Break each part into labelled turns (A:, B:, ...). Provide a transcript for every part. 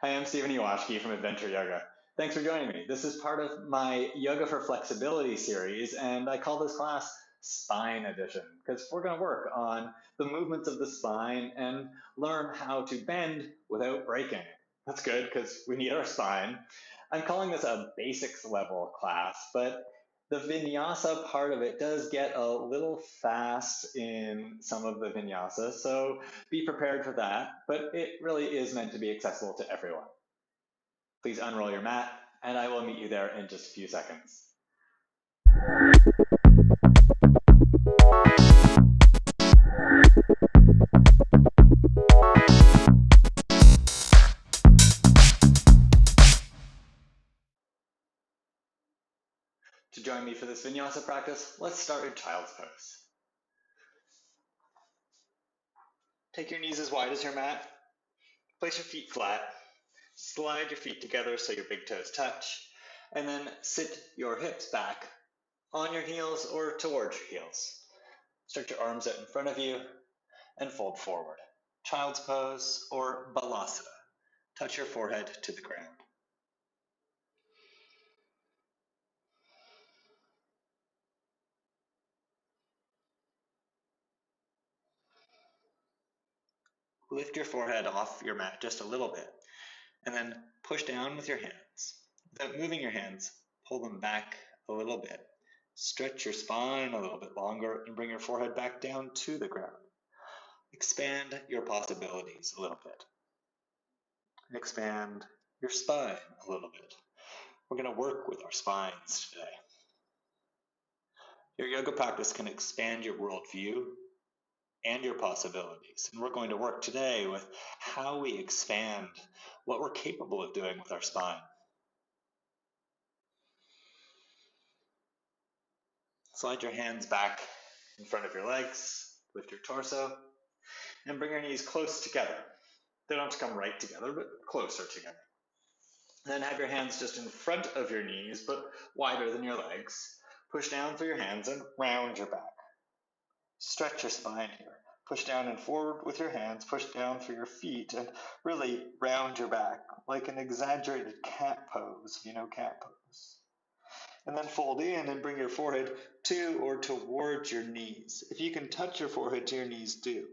A: Hi, I'm Ewashkiw from Adventure Yoga. Thanks for joining me. This is part of my Yoga for Flexibility series, and I call this class Spine Edition, because we're going to work on the movements of the spine and learn how to bend without breaking it. That's good, because we need our spine. I'm calling this a basics level class, but the Vinyasa part of it does get a little fast in some of the Vinyasa, so be prepared for that, but it really is meant to be accessible to everyone. Please unroll your mat, and I will meet you there in just a few seconds. To join me for this Vinyasa practice, let's start in child's pose. Take your knees as wide as your mat. Place your feet flat. Slide your feet together so your big toes touch. And then sit your hips back on your heels or towards your heels. Stretch your arms out in front of you and fold forward. Child's pose or balasana. Touch your forehead to the ground. Lift your forehead off your mat just a little bit, and then push down with your hands. Without moving your hands, pull them back a little bit. Stretch your spine a little bit longer and bring your forehead back down to the ground. Expand your possibilities a little bit. Expand your spine a little bit. We're going to work with our spines today. Your yoga practice can expand your worldview and your possibilities. And we're going to work today with how we expand what we're capable of doing with our spine. Slide your hands back in front of your legs, lift your torso, and bring your knees close together. They don't have to come right together, but closer together. Then have your hands just in front of your knees, but wider than your legs. Push down through your hands and round your back. Stretch your spine here. Push down and forward with your hands, push down through your feet, and really round your back, like an exaggerated cat pose, if you know cat pose. And then fold in and bring your forehead to or towards your knees. If you can touch your forehead to your knees, do.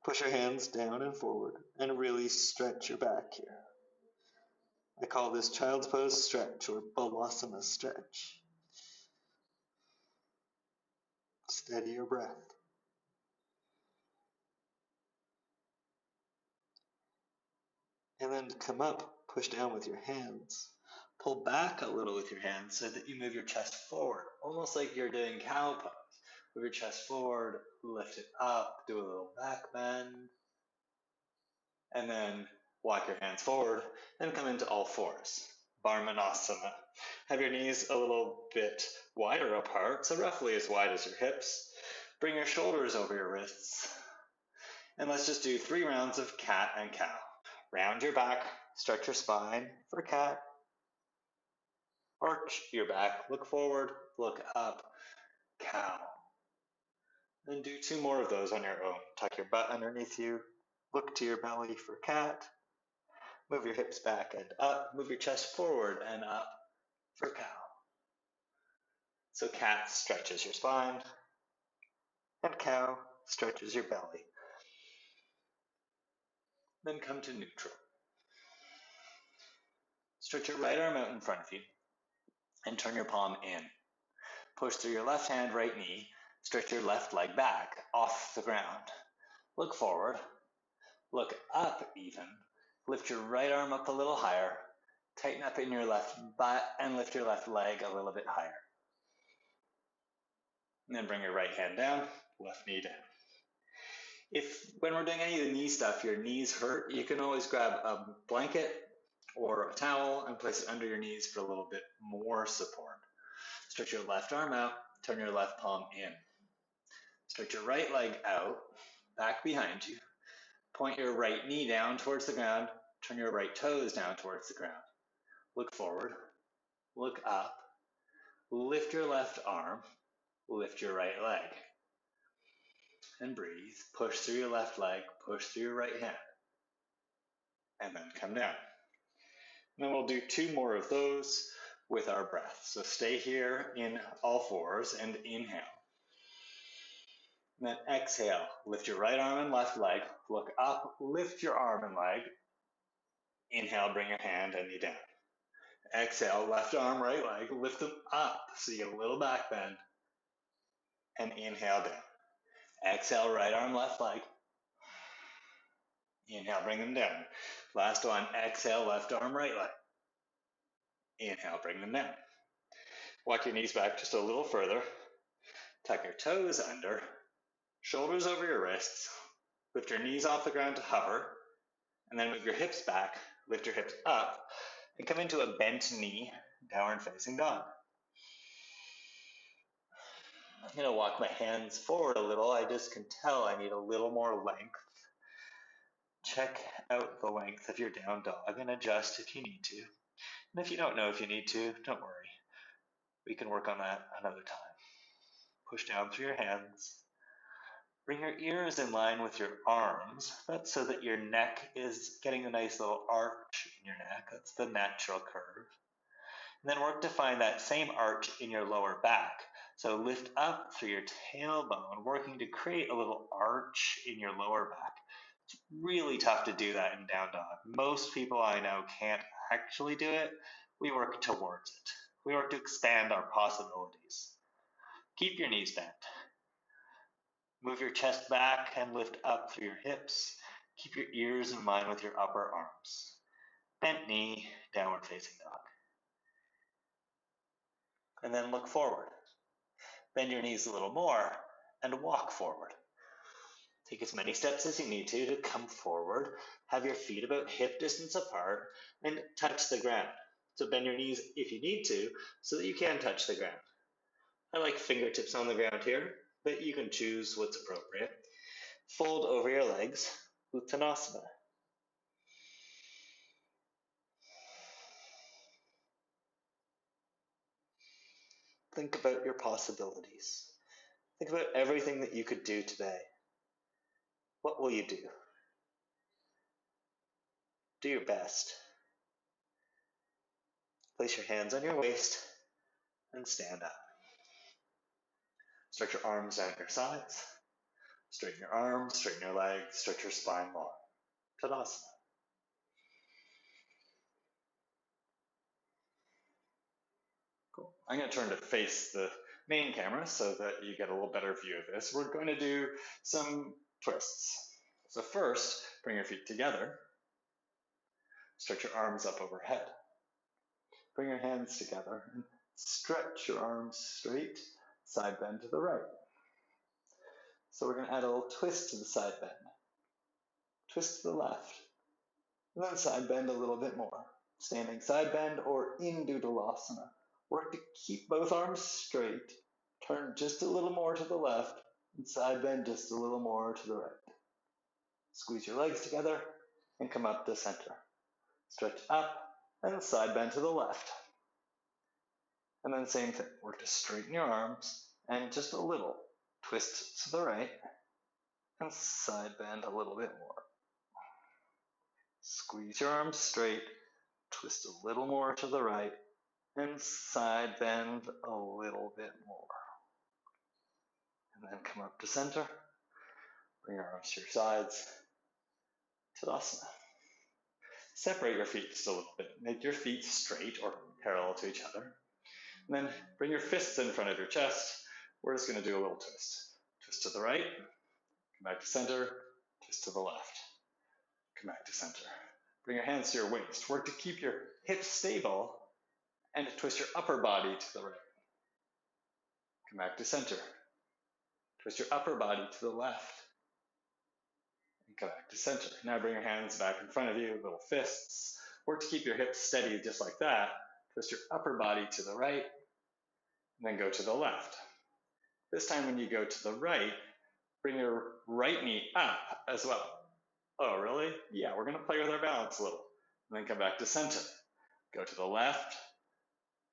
A: Push your hands down and forward, and really stretch your back here. I call this child's pose stretch or balasana stretch. Steady your breath. And then come up, push down with your hands. Pull back a little with your hands so that you move your chest forward, almost like you're doing cow pose. Move your chest forward, lift it up, do a little back bend, and then walk your hands forward, and come into all fours. Varmanasana. Have your knees a little bit wider apart, so roughly as wide as your hips. Bring your shoulders over your wrists. And let's just do 3 rounds of cat and cow. Round your back, stretch your spine for cat. Arch your back, look forward, look up, cow. Then do 2 more of those on your own. Tuck your butt underneath you, look to your belly for cat. Move your hips back and up, move your chest forward and up for cow. So cat stretches your spine, and cow stretches your belly. Then come to neutral. Stretch your right arm out in front of you and turn your palm in. Push through your left hand, right knee. Stretch your left leg back off the ground. Look forward. Look up even. Lift your right arm up a little higher. Tighten up in your left butt and lift your left leg a little bit higher. And then bring your right hand down, left knee down. If when we're doing any of the knee stuff, your knees hurt, you can always grab a blanket or a towel and place it under your knees for a little bit more support. Stretch your left arm out, turn your left palm in. Stretch your right leg out, back behind you. Point your right knee down towards the ground, turn your right toes down towards the ground. Look forward, look up, lift your left arm, lift your right leg. And breathe. Push through your left leg, push through your right hand. And then come down. And then we'll do 2 more of those with our breath. So stay here in all fours and inhale. And then exhale, lift your right arm and left leg, look up, lift your arm and leg. Inhale, bring your hand and knee down. Exhale, left arm, right leg, lift them up so you get a little back bend. And inhale down. Exhale, right arm, left leg. Inhale, bring them down. Last one, exhale, left arm, right leg. Inhale, bring them down. Walk your knees back just a little further. Tuck your toes under, shoulders over your wrists. Lift your knees off the ground to hover. And then move your hips back, lift your hips up, and come into a bent knee, downward facing dog. I'm going to walk my hands forward a little. I just can tell I need a little more length. Check out the length of your down dog and adjust if you need to. And if you don't know if you need to, don't worry. We can work on that another time. Push down through your hands. Bring your ears in line with your arms. That's so that your neck is getting a nice little arch in your neck. That's the natural curve. And then work to find that same arch in your lower back. So lift up through your tailbone, working to create a little arch in your lower back. It's really tough to do that in down dog. Most people I know can't actually do it. We work towards it. We work to expand our possibilities. Keep your knees bent. Move your chest back and lift up through your hips. Keep your ears in line with your upper arms. Bent knee, downward facing dog. And then look forward. Bend your knees a little more and walk forward. Take as many steps as you need to come forward. Have your feet about hip distance apart and touch the ground. So bend your knees if you need to so that you can touch the ground. I like fingertips on the ground here, but you can choose what's appropriate. Fold over your legs, Uttanasana. Think about your possibilities. Think about everything that you could do today. What will you do? Do your best. Place your hands on your waist and stand up. Stretch your arms down at your sides. Straighten your arms, straighten your legs, stretch your spine more. Tadasana. Cool. I'm going to turn to face the main camera so that you get a little better view of this. We're going to do some twists. So first, bring your feet together. Stretch your arms up overhead. Bring your hands together and stretch your arms straight, side bend to the right. So we're going to add a little twist to the side bend. Twist to the left. And then side bend a little bit more. Standing side bend or in Uttanasana. Work to keep both arms straight. Turn just a little more to the left and side bend just a little more to the right. Squeeze your legs together and come up to center. Stretch up and side bend to the left. And then same thing. Work to straighten your arms and just a little. Twist to the right and side bend a little bit more. Squeeze your arms straight, twist a little more to the right, and side bend a little bit more. And then come up to center. Bring your arms to your sides. Tadasana. Separate your feet just a little bit. Make your feet straight or parallel to each other. And then bring your fists in front of your chest. We're just going to do a little twist. Twist to the right. Come back to center. Twist to the left. Come back to center. Bring your hands to your waist. Work to keep your hips stable and twist your upper body to the right. Come back to center. Twist your upper body to the left. And come back to center. Now bring your hands back in front of you, little fists. Work to keep your hips steady just like that. Twist your upper body to the right, and then go to the left. This time when you go to the right, bring your right knee up as well. Oh, really? Yeah, we're going to play with our balance a little. And then come back to center. Go to the left,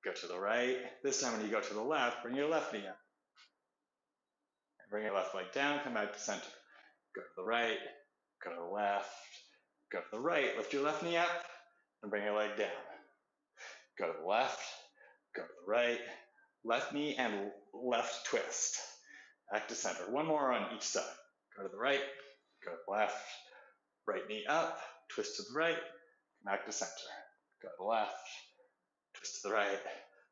A: go to the right. This time when you go to the left, bring your left knee up. Bring your left leg down, come back to center. Go to the right, go to the left, go to the right. Lift your left knee up and bring your leg down. go to the left, go to the right, left knee and left twist. Back to center. One more on each side. Go to the right, go to the left, right knee up, twist to the right, back to center. Go to the left, twist to the right,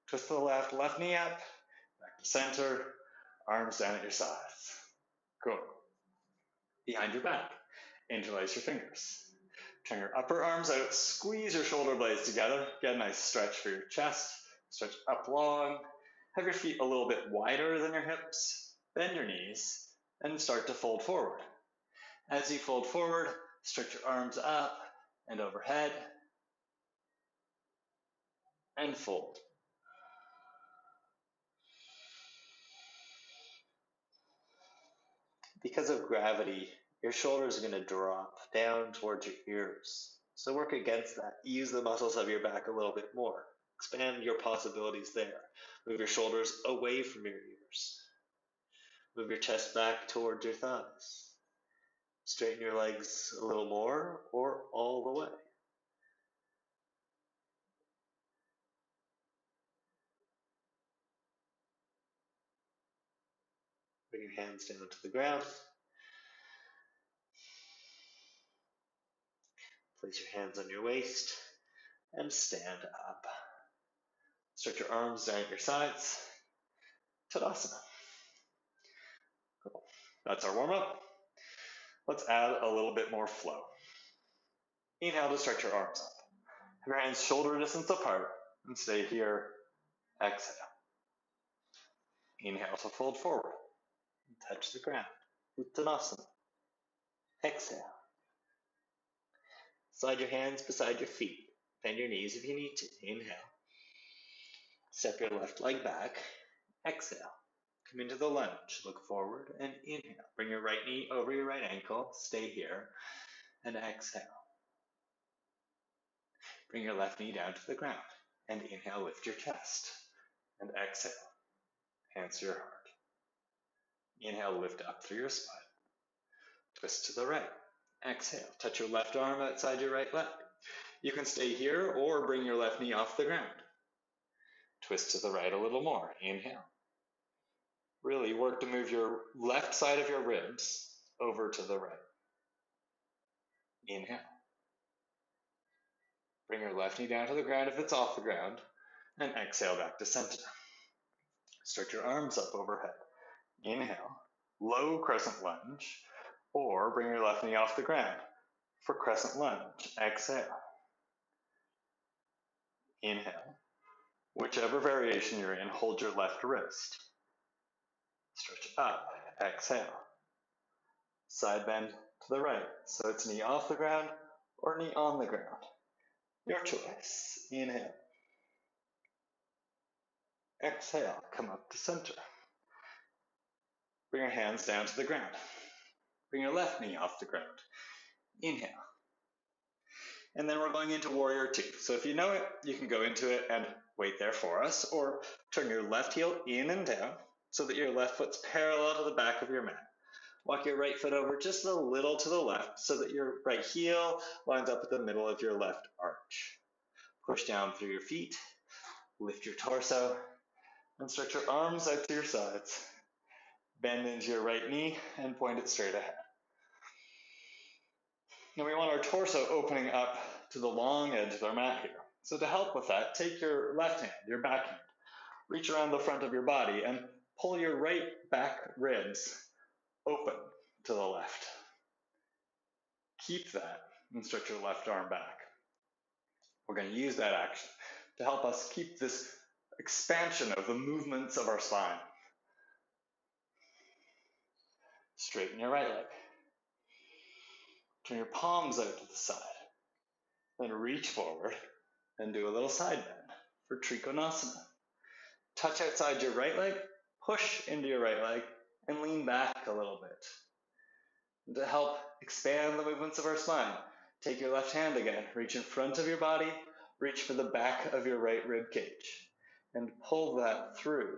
A: twist to the left, left knee up, back to center, arms down at your sides. Cool. Behind your back, interlace your fingers. Turn your upper arms out, squeeze your shoulder blades together, get a nice stretch for your chest, stretch up long, have your feet a little bit wider than your hips, bend your knees, and start to fold forward. As you fold forward, stretch your arms up and overhead, and fold. Because of gravity, your shoulders are going to drop down towards your ears. So work against that. Use the muscles of your back a little bit more. Expand your possibilities there. Move your shoulders away from your ears. Move your chest back towards your thighs. Straighten your legs a little more or all the way. Bring your hands down to the ground. Place your hands on your waist and stand up. Stretch your arms down at your sides. Tadasana. Cool. That's our warm-up. Let's add a little bit more flow. Inhale to stretch your arms up. Have your hands shoulder distance apart and stay here. Exhale. Inhale to fold forward and touch the ground. Uttanasana. Exhale. Slide your hands beside your feet. Bend your knees if you need to. Inhale. Step your left leg back. Exhale. Come into the lunge. Look forward and inhale. Bring your right knee over your right ankle. Stay here. And exhale. Bring your left knee down to the ground. And inhale, lift your chest. And exhale. Hands to your heart. Inhale, lift up through your spine. Twist to the right. Exhale. Touch your left arm outside your right leg. You can stay here or bring your left knee off the ground. Twist to the right a little more. Inhale. Really work to move your left side of your ribs over to the right. Inhale. Bring your left knee down to the ground if it's off the ground. And exhale back to center. Stretch your arms up overhead. Inhale. Low crescent lunge. Or bring your left knee off the ground for crescent lunge. Exhale. Inhale. Whichever variation you're in, hold your left wrist. Stretch up. Exhale. Side bend to the right. So it's knee off the ground or knee on the ground. Your choice. Inhale. Exhale. Come up to center. Bring your hands down to the ground. Bring your left knee off the ground. Inhale. And then we're going into warrior two. So if you know it, you can go into it and wait there for us, or turn your left heel in and down so that your left foot's parallel to the back of your mat. Walk your right foot over just a little to the left so that your right heel lines up at the middle of your left arch. Push down through your feet, lift your torso, and stretch your arms out to your sides. Bend into your right knee and point it straight ahead. Now we want our torso opening up to the long edge of our mat here. So to help with that, take your left hand, your back hand, reach around the front of your body and pull your right back ribs open to the left. Keep that and stretch your left arm back. We're going to use that action to help us keep this expansion of the movements of our spine. Straighten your right leg. Turn your palms out to the side. Then reach forward and do a little side bend for Trikonasana. Touch outside your right leg, push into your right leg, and lean back a little bit. And to help expand the movements of our spine, take your left hand again, reach in front of your body, reach for the back of your right rib cage, and pull that through.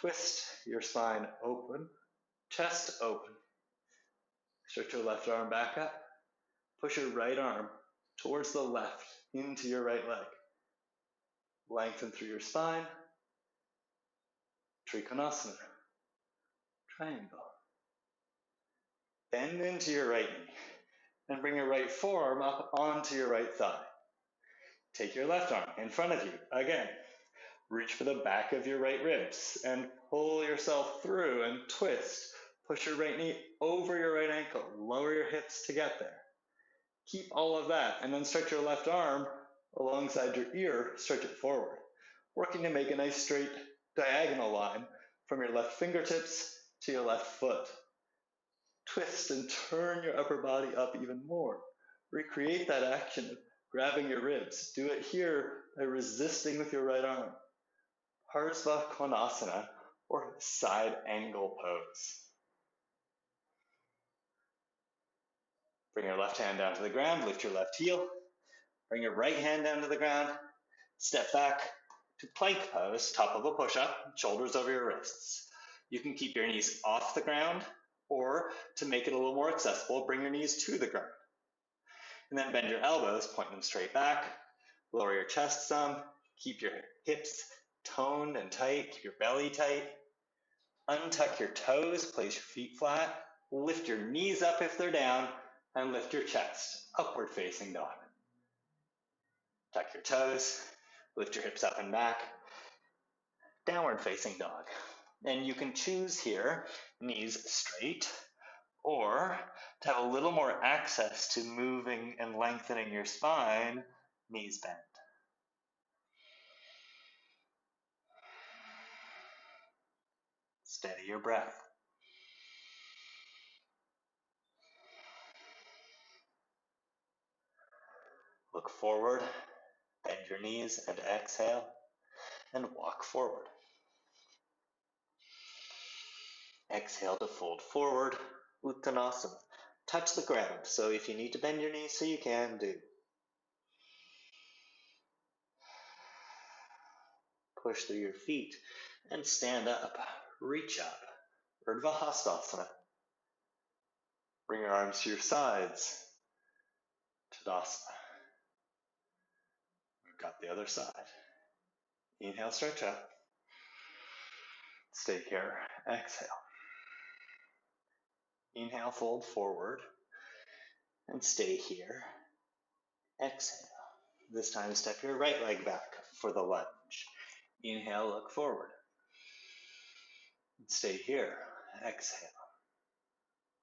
A: Twist your spine open, chest open. Stretch your left arm back up. Push your right arm towards the left into your right leg. Lengthen through your spine. Trikonasana. Triangle. Bend into your right knee and bring your right forearm up onto your right thigh. Take your left arm in front of you again. Reach for the back of your right ribs and pull yourself through and twist. Push your right knee over your right ankle. Lower your hips to get there. Keep all of that and then stretch your left arm alongside your ear. Stretch it forward. Working to make a nice straight diagonal line from your left fingertips to your left foot. Twist and turn your upper body up even more. Recreate that action of grabbing your ribs. Do it here by resisting with your right arm. Parsva Konasana, or side angle pose. Bring your left hand down to the ground, lift your left heel. Bring your right hand down to the ground, step back to plank pose, top of a push-up, shoulders over your wrists. You can keep your knees off the ground, or to make it a little more accessible, bring your knees to the ground. And then bend your elbows, point them straight back, lower your chest some, keep your hips toned and tight, keep your belly tight. Untuck your toes, place your feet flat, lift your knees up if they're down, and lift your chest, upward facing dog. Tuck your toes, lift your hips up and back, downward facing dog. And you can choose here, knees straight, or to have a little more access to moving and lengthening your spine, knees bent. Steady your breath. Look forward, bend your knees and exhale, and walk forward. Exhale to fold forward, Uttanasana. Touch the ground, so if you need to bend your knees, so you can do. Push through your feet and stand up. Reach up, Urdhva Hastasana. Bring your arms to your sides, Tadasana. We've got the other side. Inhale, stretch up. Stay here, exhale. Inhale, fold forward, and stay here. Exhale. This time step your right leg back for the lunge. Inhale, look forward. Stay here, exhale.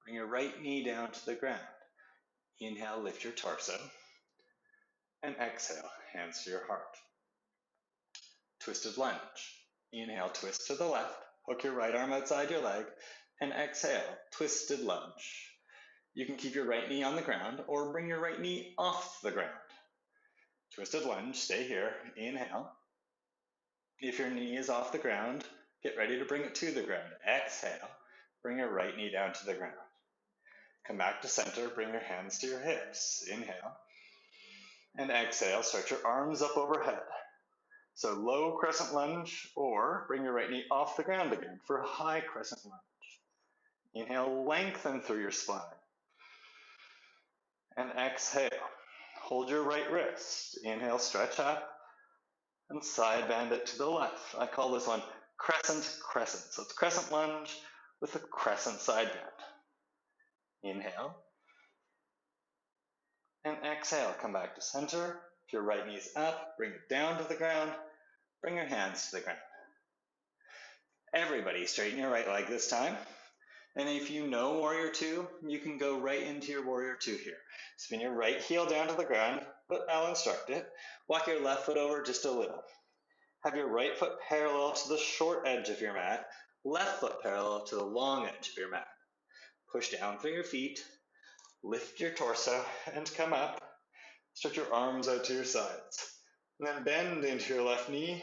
A: Bring your right knee down to the ground. Inhale, lift your torso. And exhale, hands to your heart. Twisted lunge. Inhale, twist to the left. Hook your right arm outside your leg. And exhale, twisted lunge. You can keep your right knee on the ground or bring your right knee off the ground. Twisted lunge, stay here. Inhale. If your knee is off the ground, get ready to bring it to the ground. Exhale, bring your right knee down to the ground. Come back to center, bring your hands to your hips. Inhale. And exhale, stretch your arms up overhead. So low crescent lunge, or bring your right knee off the ground again for a high crescent lunge. Inhale, lengthen through your spine. And exhale, hold your right wrist. Inhale, stretch up, and side bend it to the left. I call this one crescent crescent. So it's crescent lunge with a crescent side bend. Inhale. And exhale, come back to center. If your right knee's up, bring it down to the ground. Bring your hands to the ground. Everybody straighten your right leg this time. And if you know Warrior Two, you can go right into your Warrior Two here. Spin your right heel down to the ground, but I'll instruct it. Walk your left foot over just a little. Have your right foot parallel to the short edge of your mat, left foot parallel to the long edge of your mat. Push down through your feet, lift your torso, and come up. Stretch your arms out to your sides. And then bend into your left knee.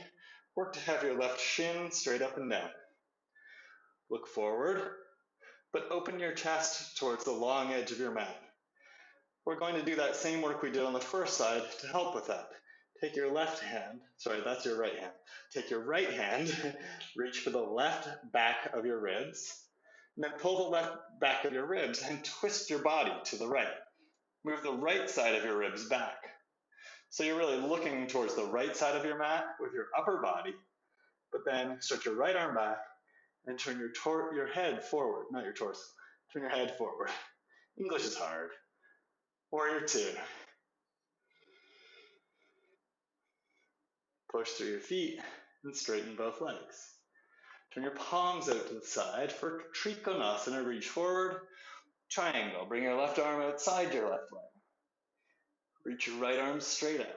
A: Work to have your left shin straight up and down. Look forward, but open your chest towards the long edge of your mat. We're going to do that same work we did on the first side to help with that. Take your left hand, sorry, that's your right hand. Take your right hand, reach for the left back of your ribs, and then pull the left back of your ribs and twist your body to the right. Move the right side of your ribs back. So you're really looking towards the right side of your mat with your upper body, but then stretch your right arm back and turn your head forward, not your torso. Turn your head forward. English is hard. Warrior two. Push through your feet and straighten both legs. Turn your palms out to the side for Trikonasana. Reach forward. Triangle. Bring your left arm outside your left leg. Reach your right arm straight up.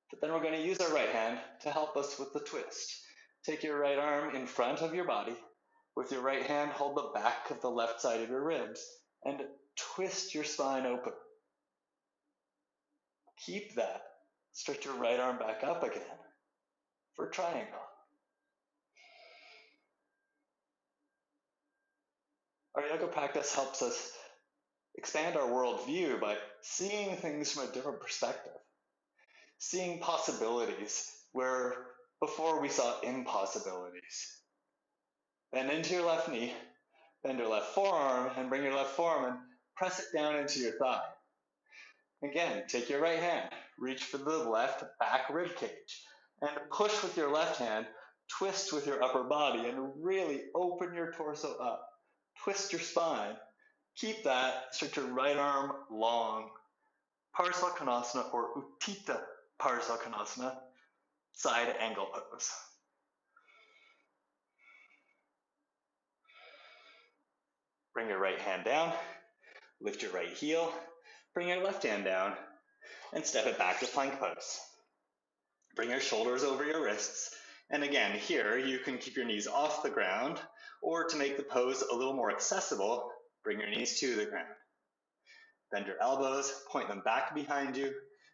A: But then we're going to use our right hand to help us with the twist. Take your right arm in front of your body. With your right hand, hold the back of the left side of your ribs and twist your spine open. Keep that. Stretch your right arm back up again for triangle. Our yoga practice helps us expand our worldview by seeing things from a different perspective, seeing possibilities where before we saw impossibilities. Bend into your left knee, bend your left forearm, and bring your left forearm and press it down into your thigh. Again, take your right hand, reach for the left back rib cage, and push with your left hand, twist with your upper body, and really open your torso up. Twist your spine. Keep that. Stretch your right arm long. Parsalkonasana or Uttita Parsalkonasana, side angle pose. Bring your right hand down. Lift your right heel. Bring your left hand down and step it back to plank pose. Bring your shoulders over your wrists. And again, here you can keep your knees off the ground, or to make the pose a little more accessible, bring your knees to the ground. Bend your elbows, point them back behind you.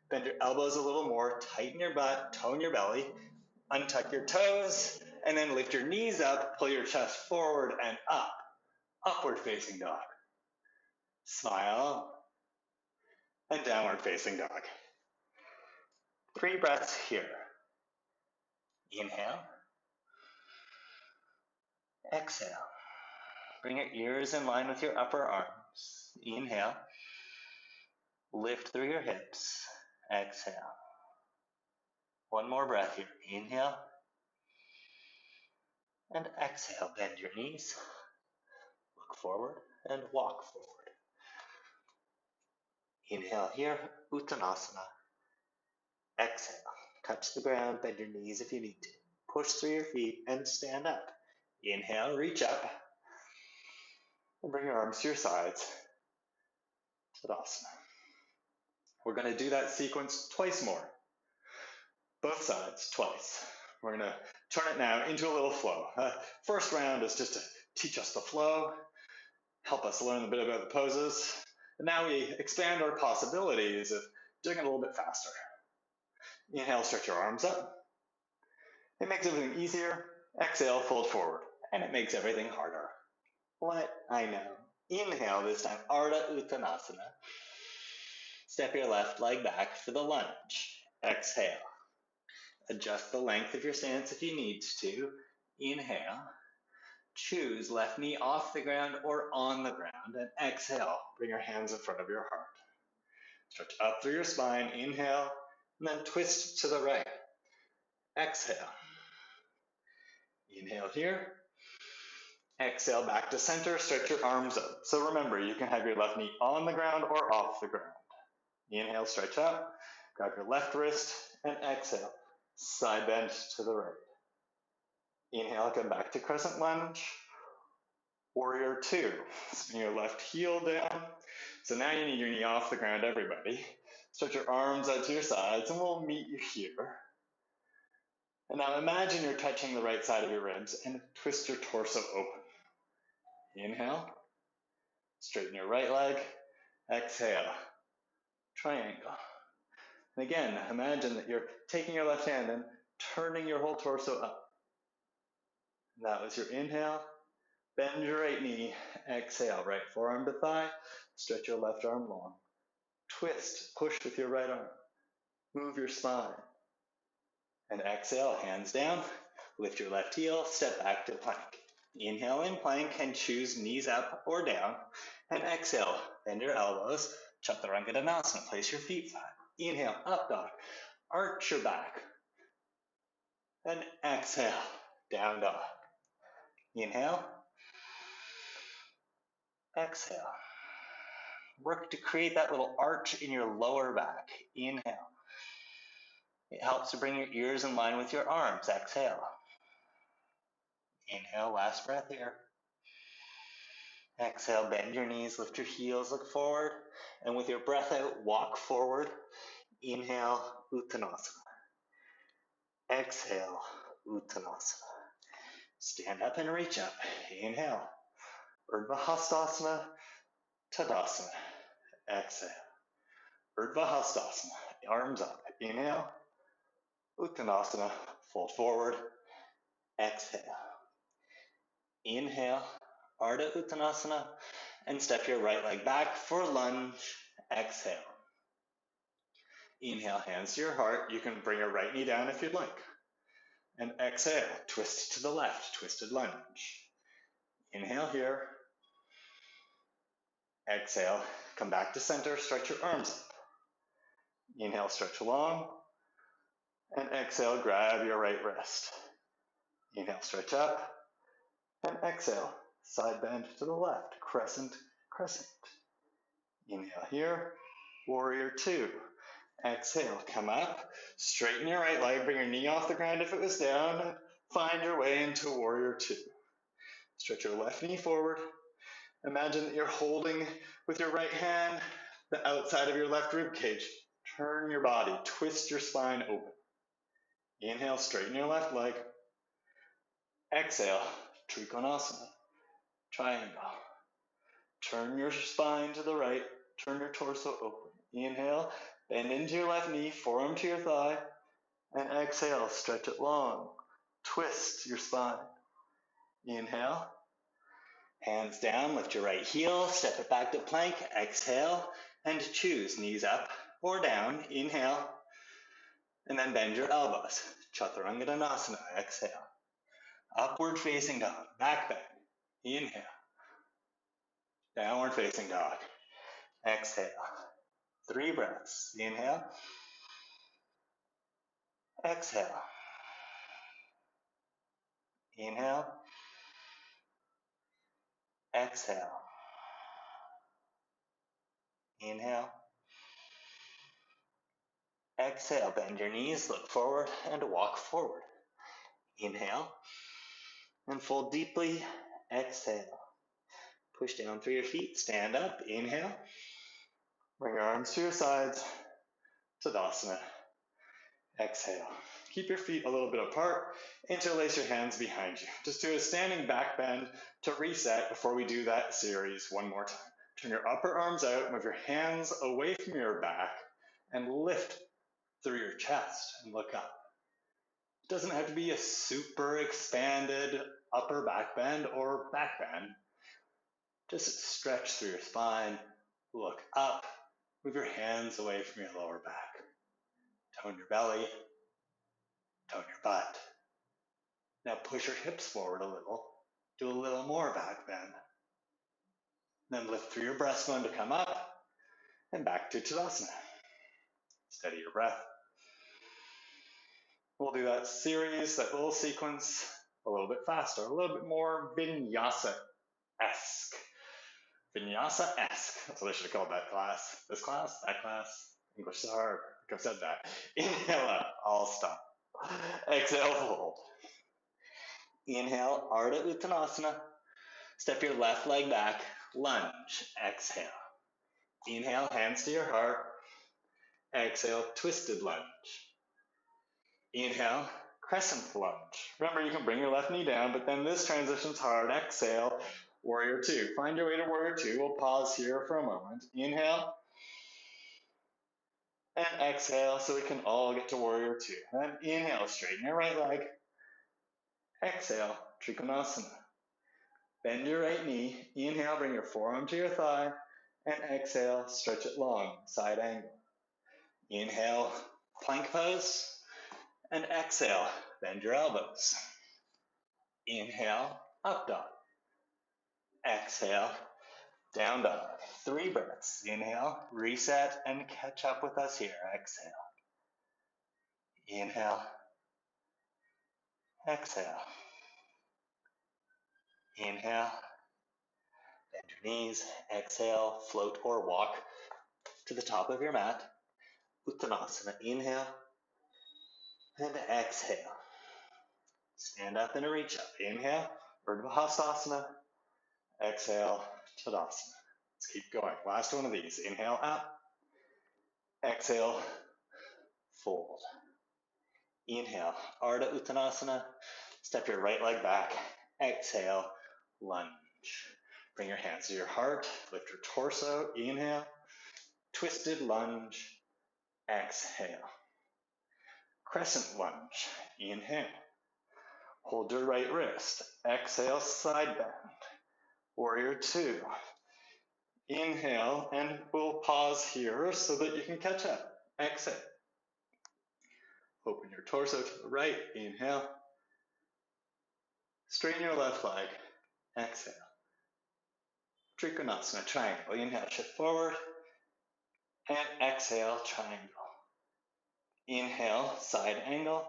A: Bend your elbows a little more, tighten your butt, tone your belly, untuck your toes, and then lift your knees up, pull your chest forward and up, upward facing dog. Smile, and downward facing dog. 3 breaths here. Inhale. Exhale. Bring your ears in line with your upper arms. Inhale. Lift through your hips. Exhale. One more breath here. Inhale. And exhale. Bend your knees. Look forward and walk forward. Inhale here. Uttanasana. Exhale. Touch the ground. Bend your knees if you need to. Push through your feet and stand up. Inhale. Reach up. And bring your arms to your sides. Tadasana. We're going to do that sequence twice more. Both sides, twice. We're going to turn it now into a little flow. First round is just to teach us the flow, help us learn a bit about the poses. And now we expand our possibilities of doing it a little bit faster. Inhale, stretch your arms up. It makes everything easier. Exhale, fold forward. And it makes everything harder. What? I know. Inhale this time, Ardha Uttanasana. Step your left leg back for the lunge. Exhale. Adjust the length of your stance if you need to. Inhale. Choose left knee off the ground or on the ground. And exhale. Bring your hands in front of your heart. Stretch up through your spine. Inhale. And then twist to the right. Exhale. Inhale here. Exhale back to center. Stretch your arms up. So remember, you can have your left knee on the ground or off the ground. Inhale, stretch up. Grab your left wrist and exhale. Side bend to the right. Inhale, come back to crescent lunge. Warrior two. Spin your left heel down. So now you need your knee off the ground, everybody. Stretch your arms out to your sides and we'll meet you here. And now imagine you're touching the right side of your ribs and twist your torso open. Inhale. Straighten your right leg. Exhale. Triangle. And again, imagine that you're taking your left hand and turning your whole torso up. And that was your inhale. Bend your right knee. Exhale. Right forearm to thigh. Stretch your left arm long. Twist. Push with your right arm. Move your spine. And exhale. Hands down. Lift your left heel. Step back to plank. Inhale in plank and choose knees up or down. And exhale. Bend your elbows. Chaturanga Danasana. Place your feet flat. Inhale, up dog. Arch your back. And exhale, down dog. Inhale, exhale. Work to create that little arch in your lower back. Inhale. It helps to bring your ears in line with your arms. Exhale. Inhale, last breath here. Exhale, bend your knees, lift your heels, look forward. And with your breath out, walk forward. Inhale, Uttanasana. Exhale, Uttanasana. Stand up and reach up. Inhale. Urdhva Hastasana, Tadasana. Exhale. Urdhva Hastasana. Arms up. Inhale. Uttanasana. Fold forward. Exhale. Inhale. Ardha Uttanasana. And step your right leg back for lunge. Exhale. Inhale, hands to your heart. You can bring your right knee down if you'd like. And exhale, twist to the left, twisted lunge. Inhale here. Exhale, come back to center, stretch your arms up. Inhale, stretch long. And exhale, grab your right wrist. Inhale, stretch up. And exhale, side bend to the left, crescent, crescent. Inhale here, warrior two. Exhale, come up, straighten your right leg, bring your knee off the ground if it was down, and find your way into warrior two. Stretch your left knee forward. Imagine that you're holding with your right hand the outside of your left rib cage. Turn your body, twist your spine open. Inhale, straighten your left leg. Exhale, Trikonasana, triangle. Turn your spine to the right, turn your torso open. Inhale, bend into your left knee, forearm to your thigh, and exhale, stretch it long. Twist your spine. Inhale, hands down, lift your right heel, step it back to plank, exhale, and choose knees up or down. Inhale, and then bend your elbows. Chaturanga Danasana, exhale. Upward facing dog, back bend. Inhale. Downward facing dog. Exhale. 3 breaths. Inhale. Exhale. Inhale. Exhale. Inhale. Exhale. Bend your knees, look forward, and walk forward. Inhale. And fold deeply. Exhale. Push down through your feet. Stand up. Inhale. Bring your arms to your sides. Tadasana. Exhale. Keep your feet a little bit apart. Interlace your hands behind you. Just do a standing back bend to reset before we do that series one more time. Turn your upper arms out, move your hands away from your back, and lift through your chest and look up. It doesn't have to be a super expanded upper back bend or back bend. Just stretch through your spine, look up, move your hands away from your lower back. Tone your belly, tone your butt. Now push your hips forward a little. Do a little more back bend. Then lift through your breastbone to come up and back to Tadasana. Steady your breath. We'll do that series, that little sequence, a little bit faster, a little bit more Vinyasa-esque. Vinyasa-esque. That's what I should have called that class. This class, that class. English is hard. I've said that. Inhale up. I'll stop. Exhale, fold. Inhale, Ardha Uttanasana. Step your left leg back. Lunge. Exhale. Inhale, hands to your heart. Exhale, twisted lunge. Inhale, crescent lunge. Remember, you can bring your left knee down, but then this transition's hard. Exhale, warrior two. Find your way to warrior two. We'll pause here for a moment. Inhale. And exhale so we can all get to warrior two. Then inhale, straighten your right leg. Exhale, Trikonasana. Bend your right knee. Inhale, bring your forearm to your thigh. And exhale, stretch it long, side angle. Inhale, plank pose. And exhale, bend your elbows. Inhale, up dog. Exhale, Down dog. 3 breaths. Inhale, reset, and catch up with us here. Exhale. Inhale. Exhale. Inhale. Bend your knees. Exhale. Float or walk to the top of your mat. Uttanasana. Inhale. And exhale. Stand up and reach up. Inhale. Urdhva Hastasana. Exhale. Tadasana. Let's keep going. Last one of these. Inhale up. Exhale. Fold. Inhale. Ardha Uttanasana. Step your right leg back. Exhale. Lunge. Bring your hands to your heart. Lift your torso. Inhale. Twisted lunge. Exhale. Crescent lunge. Inhale. Hold your right wrist. Exhale, side bend. Warrior 2. Inhale, and we'll pause here so that you can catch up. Exhale. Open your torso to the right. Inhale. Straighten your left leg. Exhale. Trikonasana, triangle. Inhale, shift forward. And exhale, triangle. Inhale, side angle.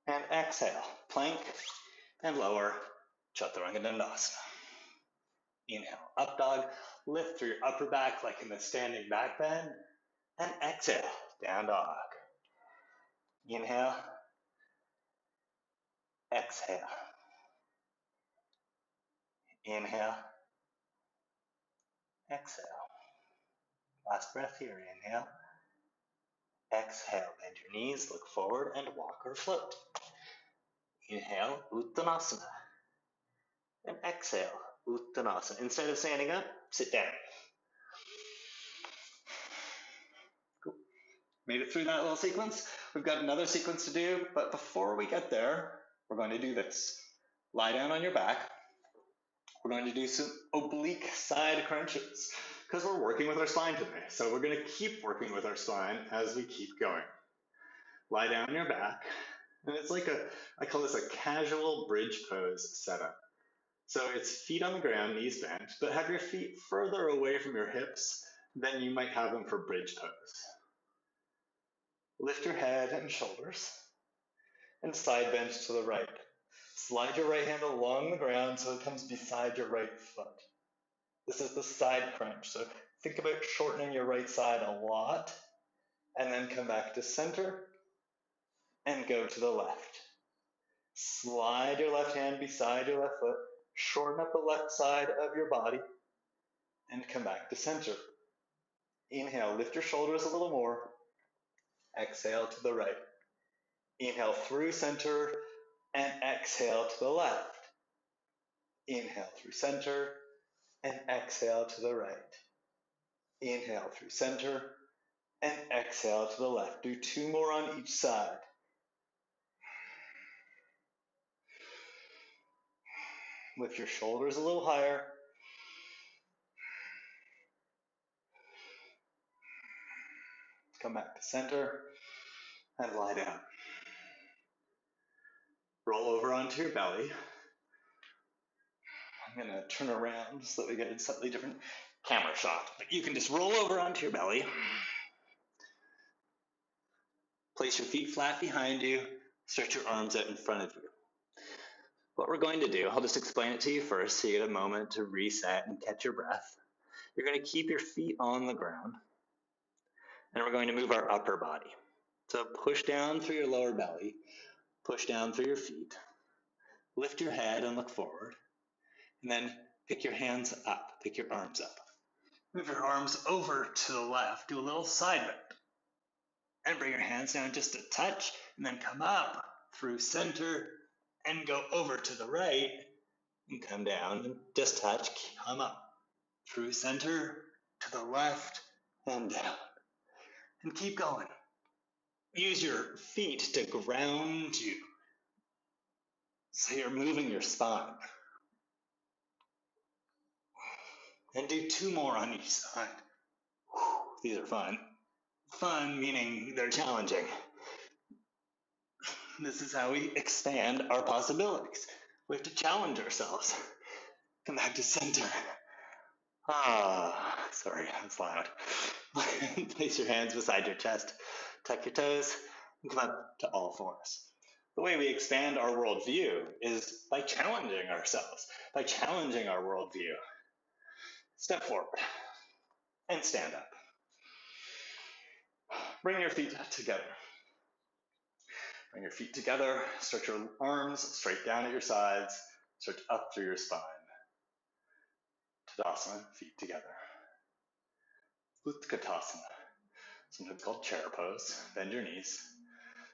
A: And exhale, plank and lower, Chaturanga Dandasana. Inhale, up dog, lift through your upper back like in the standing back bend, and exhale, down dog. Inhale, exhale. Inhale, exhale. Last breath here, inhale, exhale, bend your knees, look forward, and walk or float. Inhale, Uttanasana. And exhale, Uttanasana. Instead of standing up, sit down. Cool. Made it through that little sequence. We've got another sequence to do, but before we get there, we're going to do this. Lie down on your back. We're going to do some oblique side crunches because we're working with our spine today. So we're going to keep working with our spine as we keep going. Lie down on your back. And it's like I call this a casual bridge pose setup. So it's feet on the ground, knees bent, but have your feet further away from your hips than you might have them for bridge pose. Lift your head and shoulders and side bend to the right. Slide your right hand along the ground so it comes beside your right foot. This is the side crunch. So think about shortening your right side a lot and then come back to center and go to the left. Slide your left hand beside your left foot. Shorten up the left side of your body and come back to center. Inhale, lift your shoulders a little more. Exhale to the right. Inhale through center and exhale to the left. Inhale through center and exhale to the right. Inhale through center and exhale to the left. Do 2 more on each side. Lift your shoulders a little higher. Come back to center and lie down. Roll over onto your belly. I'm going to turn around so that we get a slightly different camera shot. But you can just roll over onto your belly. Place your feet flat behind you. Stretch your arms out in front of you. What we're going to do, I'll just explain it to you first so you get a moment to reset and catch your breath. You're going to keep your feet on the ground. And we're going to move our upper body. So push down through your lower belly. Push down through your feet. Lift your head and look forward. And then pick your hands up. Pick your arms up. Move your arms over to the left. Do a little side bend. And bring your hands down just a touch. And then come up through center. And go over to the right. And come down and just touch. Come up through center to the left and down. And keep going. Use your feet to ground you. So you're moving your spine. And do 2 more on each side. These are fun. Fun meaning they're challenging. This is how we expand our possibilities. We have to challenge ourselves. Come back to center. Sorry, that's loud. Place your hands beside your chest, tuck your toes, and come up to all fours. The way we expand our worldview is by challenging ourselves, by challenging our worldview. Step forward and stand up. Bring your feet together. Bring your feet together, stretch your arms straight down at your sides, stretch up through your spine. Tadasana, feet together. Uttanasana, sometimes called chair pose. Bend your knees.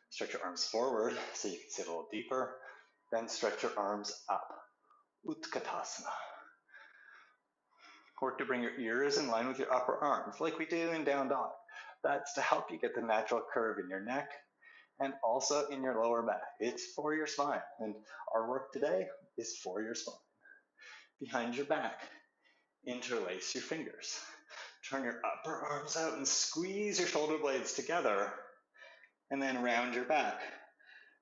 A: Stretch your arms forward so you can sit a little deeper. Then stretch your arms up. Uttanasana. Work to bring your ears in line with your upper arms, like we do in down dog. That's to help you get the natural curve in your neck and also in your lower back. It's for your spine, and our work today is for your spine. Behind your back, interlace your fingers. Turn your upper arms out and squeeze your shoulder blades together, and then round your back.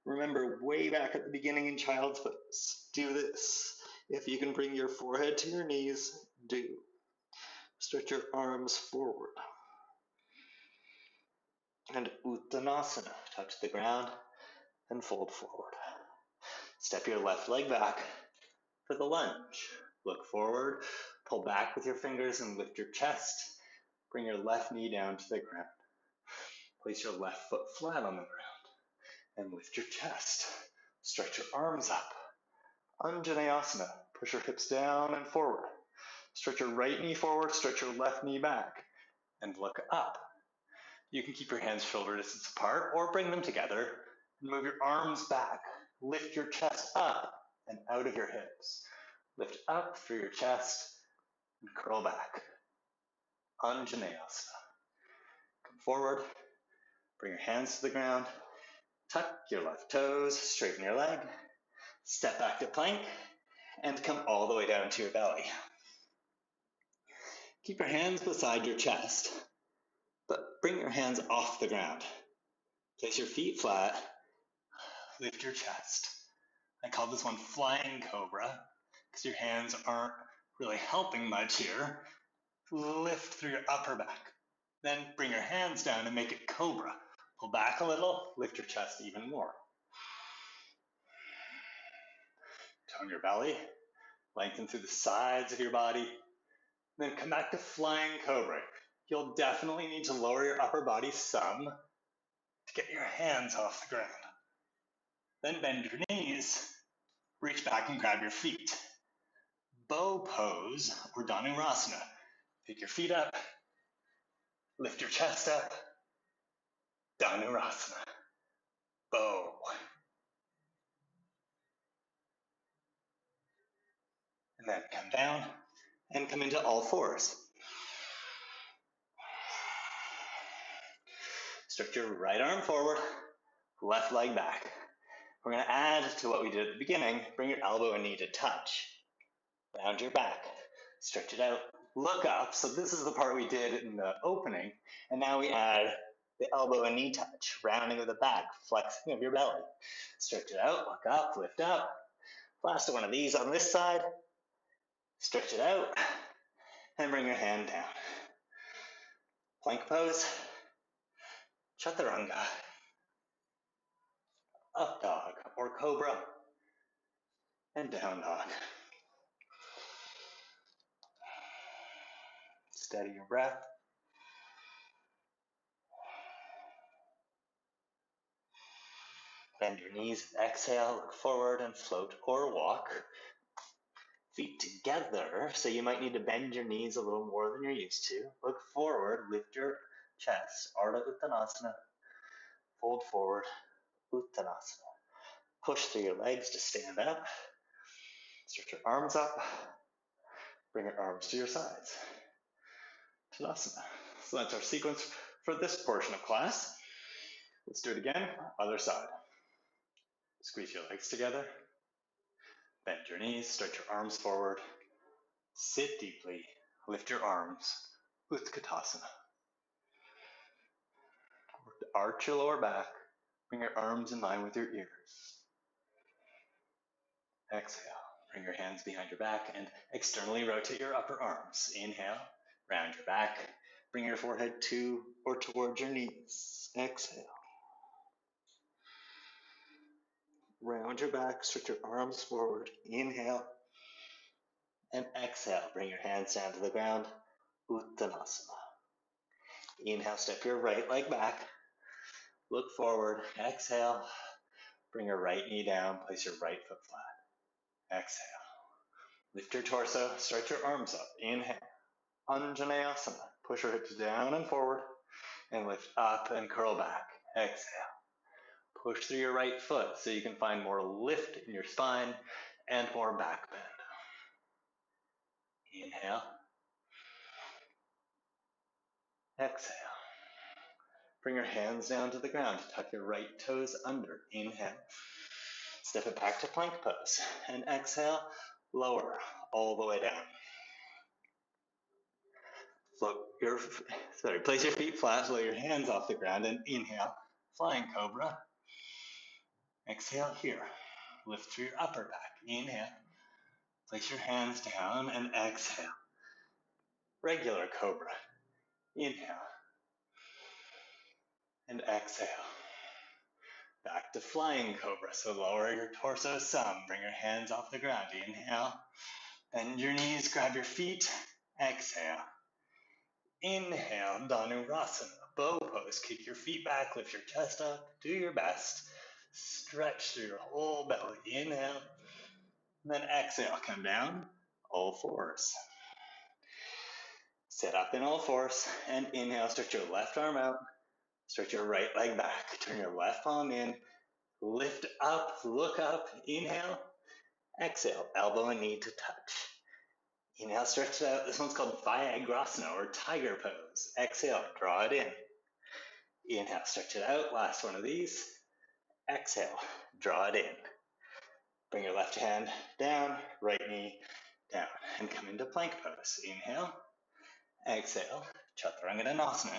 A: Remember, way back at the beginning in child's pose, do this. If you can bring your forehead to your knees, do. Stretch your arms forward. And Uttanasana, touch the ground and fold forward. Step your left leg back for the lunge. Look forward, pull back with your fingers and lift your chest. Bring your left knee down to the ground. Place your left foot flat on the ground and lift your chest. Stretch your arms up. Untitled. Push your hips down and forward. Stretch your right knee forward, stretch your left knee back, and look up. You can keep your hands shoulder distance apart or bring them together and move your arms back. Lift your chest up and out of your hips. Lift up through your chest and curl back. Untitled. Come forward, bring your hands to the ground, tuck your left toes, straighten your leg, step back to plank, and come all the way down to your belly. Keep your hands beside your chest, but bring your hands off the ground. Place your feet flat, lift your chest. I call this one flying cobra, because your hands aren't really helping much here. Lift through your upper back. Then bring your hands down and make it cobra. Pull back a little, lift your chest even more. Tone your belly, lengthen through the sides of your body. Then come back to flying cobra. You'll definitely need to lower your upper body some to get your hands off the ground. Then bend your knees, reach back and grab your feet. Bow pose or Dhanurasana. Pick your feet up, lift your chest up, Dhanurasana. Bow. And then come down and come into all fours. Stretch your right arm forward, left leg back. We're going to add to what we did at the beginning. Bring your elbow and knee to touch. Round your back. Stretch it out. Look up. So this is the part we did in the opening. And now we add the elbow and knee touch. Rounding of the back. Flexing of your belly. Stretch it out. Look up. Lift up. Last one of these on this side. Stretch it out. And bring your hand down. Plank pose. Chaturanga. Up dog or cobra. And down dog. Steady your breath. Bend your knees and exhale, look forward and float or walk. Feet together, so you might need to bend your knees a little more than you're used to. Look forward, lift your chest, Ardha Uttanasana. Fold forward, Uttanasana. Push through your legs to stand up. Stretch your arms up. Bring your arms to your sides. Tadasana. So that's our sequence for this portion of class. Let's do it again, other side. Squeeze your legs together. Bend your knees, stretch your arms forward. Sit deeply, lift your arms, Utkatasana. Arch your lower back, bring your arms in line with your ears. Exhale. Bring your hands behind your back and externally rotate your upper arms. Inhale, round your back. Bring your forehead to or towards your knees. Exhale. Round your back, stretch your arms forward. Inhale. And exhale, bring your hands down to the ground. Uttanasana. Inhale, step your right leg back. Look forward. Exhale. Bring your right knee down. Place your right foot flat. Exhale. Lift your torso. Stretch your arms up. Inhale. Untitled. Push your hips down and forward. And lift up and curl back. Exhale. Push through your right foot so you can find more lift in your spine and more back bend. Inhale. Exhale. Bring your hands down to the ground. Tuck your right toes under. Inhale. Step it back to plank pose. And exhale, lower all the way down. Place your feet flat, float your hands off the ground, and inhale, flying cobra. Exhale here. Lift through your upper back. Inhale. Place your hands down and exhale. Regular cobra. Inhale. And exhale. Back to flying cobra. So lower your torso some. Bring your hands off the ground. Inhale. Bend your knees. Grab your feet. Exhale. Inhale. Dhanurasana. Bow pose. Kick your feet back. Lift your chest up. Do your best. Stretch through your whole belly. Inhale. And then exhale. Come down. All fours. Sit up in all fours. And inhale. Stretch your left arm out. Stretch your right leg back. Turn your left palm in. Lift up, look up, inhale, exhale, elbow and knee to touch. Inhale, stretch it out. This one's called Vinyasa or tiger pose. Exhale, draw it in. Inhale, stretch it out. Last one of these. Exhale, draw it in. Bring your left hand down, right knee down, and come into plank pose. Inhale, exhale, Chaturanga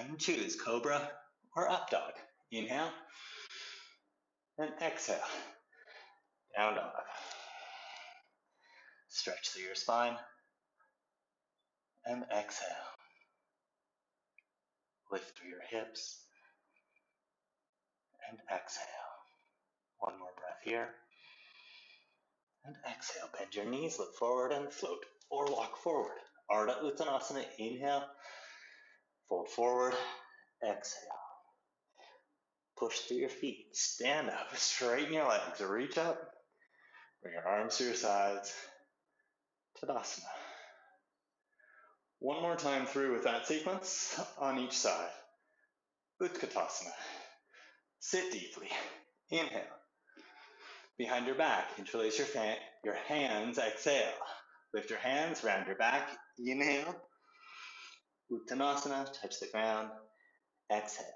A: and choose Cobra or Up Dog. Inhale, and exhale, down dog. Stretch through your spine, and exhale. Lift through your hips, and exhale. One more breath here, and exhale. Bend your knees, look forward, and float or walk forward. Ardha Uttanasana, inhale, fold forward, exhale. Push through your feet, stand up, straighten your legs, reach up, bring your arms to your sides, Tadasana. One more time through with that sequence on each side. Utkatasana. Sit deeply. Inhale. Behind your back, interlace your hands, exhale. Lift your hands, round your back, inhale. Uttanasana, touch the ground, exhale.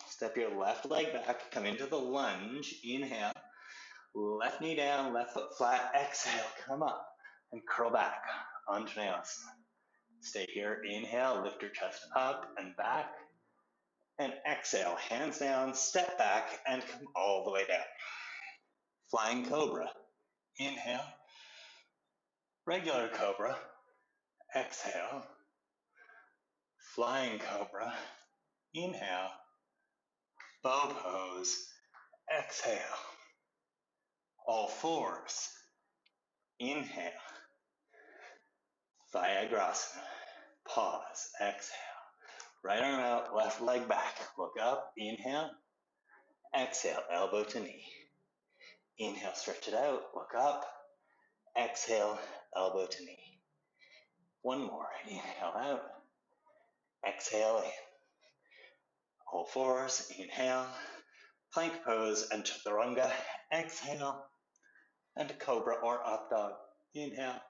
A: Step your left leg back, come into the lunge, inhale. Left knee down, left foot flat, exhale, come up and curl back, Anjaneyasana. Stay here, inhale, lift your chest up and back, and exhale, hands down, step back, and come all the way down. Flying Cobra, inhale. Regular Cobra, exhale. Flying Cobra, inhale. Bow pose, exhale. All fours, inhale. Vinyasa, pause, exhale. Right arm out, left leg back. Look up, inhale. Exhale, elbow to knee. Inhale, stretch it out, look up. Exhale, elbow to knee. One more, inhale out. Exhale in. All fours, inhale. Plank pose and chaturanga, exhale. And cobra or up dog, inhale.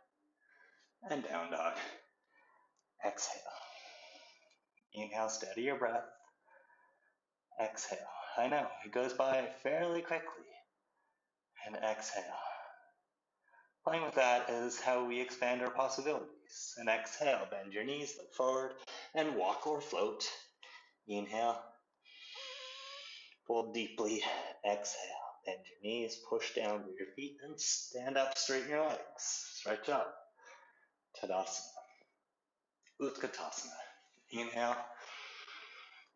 A: And down dog, exhale. Inhale, steady your breath. Exhale. I know, it goes by fairly quickly. And exhale. Playing with that is how we expand our possibilities. And exhale, bend your knees, look forward, and walk or float. Inhale. Fold deeply, exhale. Bend your knees, push down with your feet, and stand up, straighten your legs. Stretch up. Tadasana. Uttanasana. Inhale.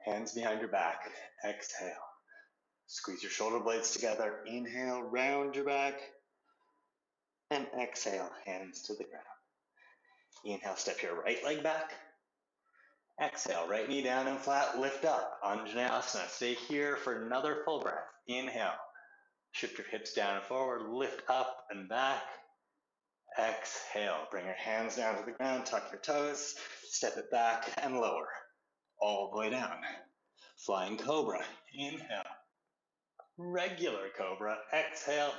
A: Hands behind your back. Exhale. Squeeze your shoulder blades together. Inhale, round your back. And exhale, hands to the ground. Inhale, step your right leg back. Exhale, right knee down and flat, lift up. Untitled. Stay here for another full breath. Inhale. Shift your hips down and forward, lift up and back. Exhale, bring your hands down to the ground, tuck your toes, step it back and lower. All the way down. Flying Cobra. Inhale. Regular Cobra. Exhale.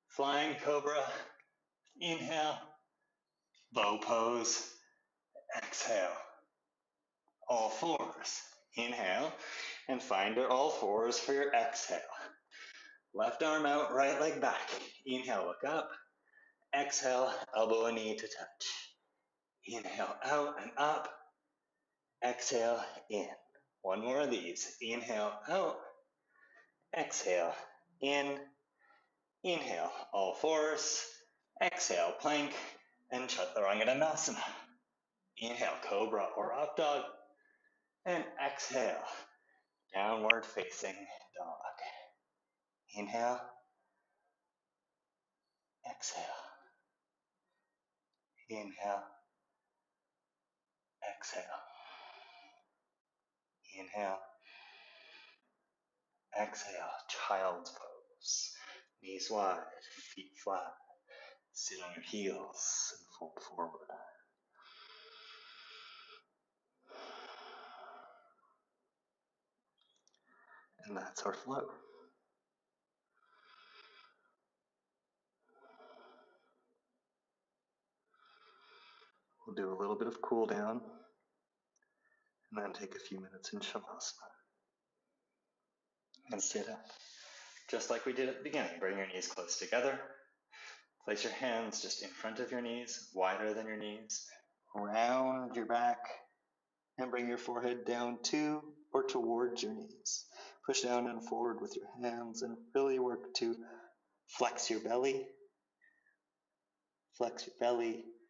A: Flying Cobra. Inhale. Bow pose. Exhale. All fours. Inhale. And find your all fours for your exhale. Left arm out, right leg back. Inhale, look up. Exhale, elbow and knee to touch. Inhale, out and up. Exhale, in. One more of these. Inhale, out. Exhale, in. Inhale, all fours. Exhale, plank and Uttanasana. Inhale, Cobra or Up Dog. And exhale, downward facing dog. Inhale. Exhale. Inhale. Exhale. Inhale. Exhale. Child's pose. Knees wide, feet flat. Sit on your heels and fold forward. And that's our flow. We'll do a little bit of cool down and then take a few minutes in Shavasana. And sit up. Just like we did at the beginning, bring your knees close together. Place your hands just in front of your knees, wider than your knees. Round your back and bring your forehead down to or towards your knees. Push down and forward with your hands and really work to flex your belly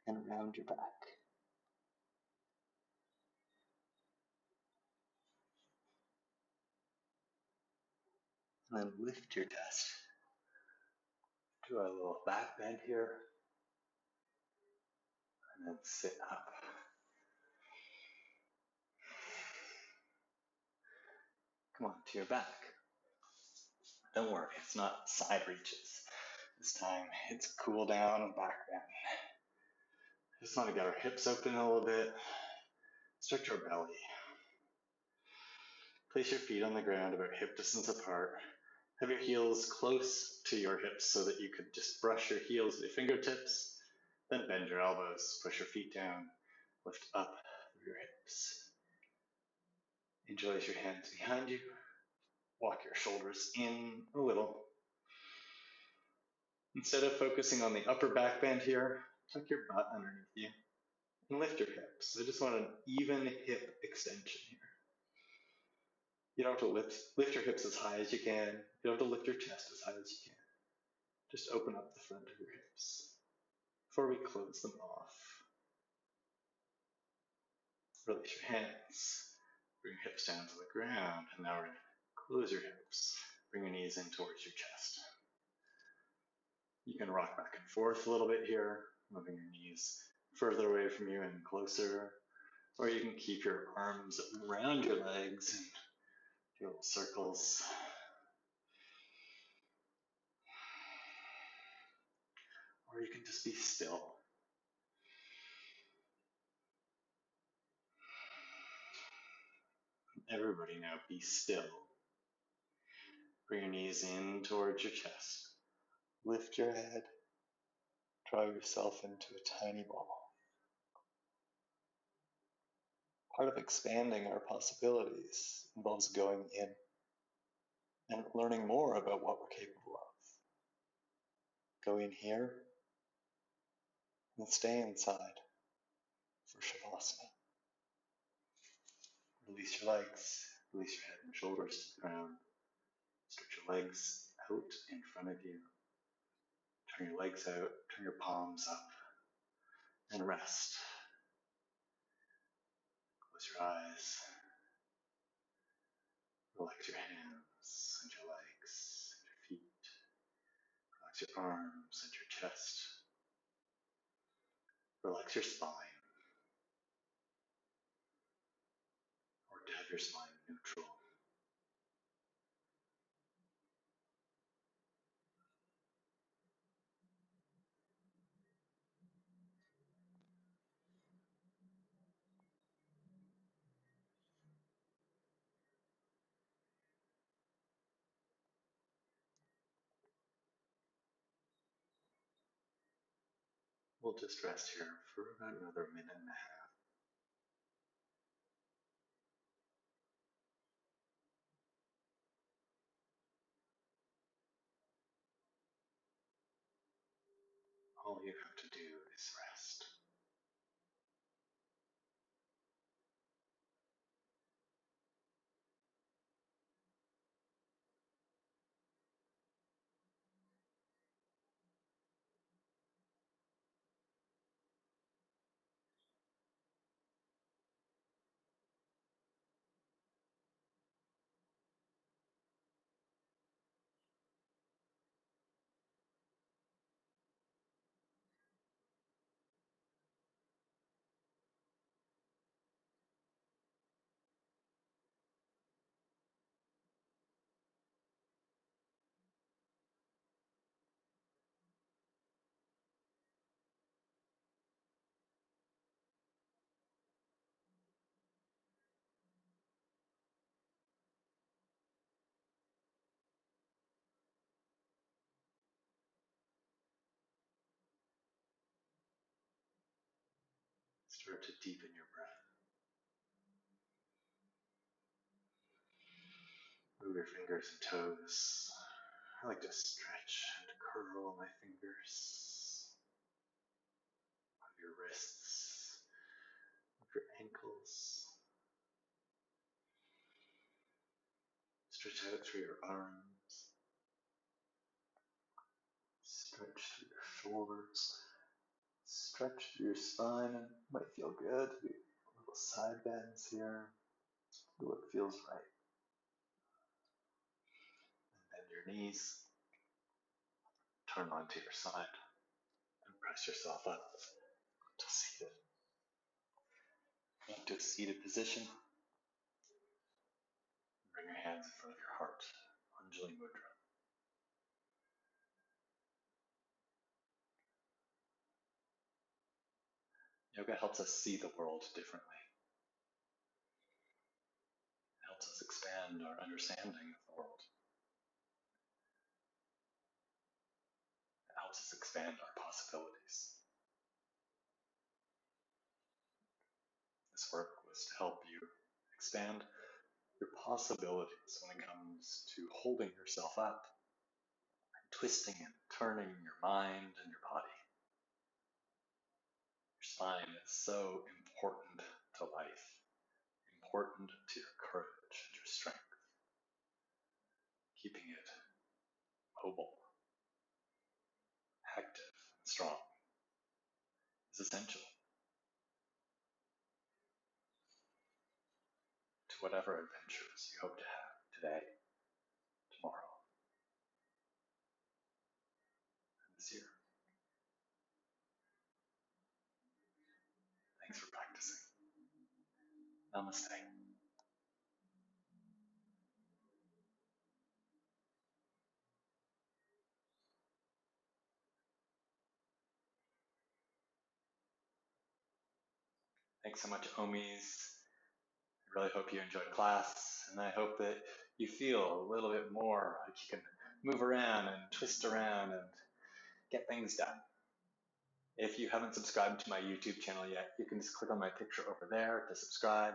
A: and round your back. And then lift your chest. Do a little back bend here. And then sit up. Come on, to your back. Don't worry, it's not side reaches. This time it's cool down and back bend. Just want to get our hips open a little bit. Stretch our belly. Place your feet on the ground about hip distance apart. Have your heels close to your hips so that you could just brush your heels with your fingertips. Then bend your elbows, push your feet down, lift up through your hips. Interlace your hands behind you. Walk your shoulders in a little. Instead of focusing on the upper back bend here, tuck your butt underneath you and lift your hips. I just want an even hip extension here. You don't have to lift your hips as high as you can. You don't have to lift your chest as high as you can. Just open up the front of your hips before we close them off. Release your hands. Bring your hips down to the ground. And now we're going to close your hips. Bring your knees in towards your chest. You can rock back and forth a little bit here, moving your knees further away from you and closer. Or you can keep your arms around your legs and do little circles. Or you can just be still. Everybody now be still. Bring your knees in towards your chest. Lift your head. Draw yourself into a tiny ball. Part of expanding our possibilities involves going in and learning more about what we're capable of. Go in here and stay inside for Shavasana. Release your legs, release your head and shoulders to the ground. Stretch your legs out in front of you. Turn your legs out, turn your palms up, and rest. Close your eyes. Relax your hands and your legs and your feet. Relax your arms and your chest. Relax your spine, or to have your spine neutral. We'll just rest here for about another minute and a half. All you have to do is rest. Start to deepen your breath. Move your fingers and toes. I like to stretch and curl my fingers. Move your wrists, move your ankles. Stretch out through your arms. Stretch through your shoulders. Stretch through your spine. It might feel good. Little side bends here. Do what feels right. And bend your knees. Turn onto your side. And press yourself up to seated. Into a seated position. Bring your hands in front of your heart. Anjali Mudra. Yoga helps us see the world differently. It helps us expand our understanding of the world. It helps us expand our possibilities. This work was to help you expand your possibilities when it comes to holding yourself up, and twisting and turning your mind and your body. Your spine is so important to life, important to your courage and your strength. Keeping it mobile, active, and strong is essential to whatever adventures you hope to have today, tomorrow, and this year. Thanks for practicing. Namaste. Thanks so much, OMies. I really hope you enjoyed class, and I hope that you feel a little bit more like you can move around and twist around and get things done. If you haven't subscribed to my YouTube channel yet, you can just click on my picture over there to subscribe.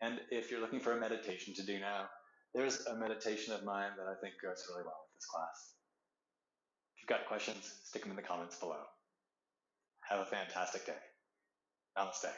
A: And if you're looking for a meditation to do now, there's a meditation of mine that I think goes really well with this class. If you've got questions, stick them in the comments below. Have a fantastic day. Namaste.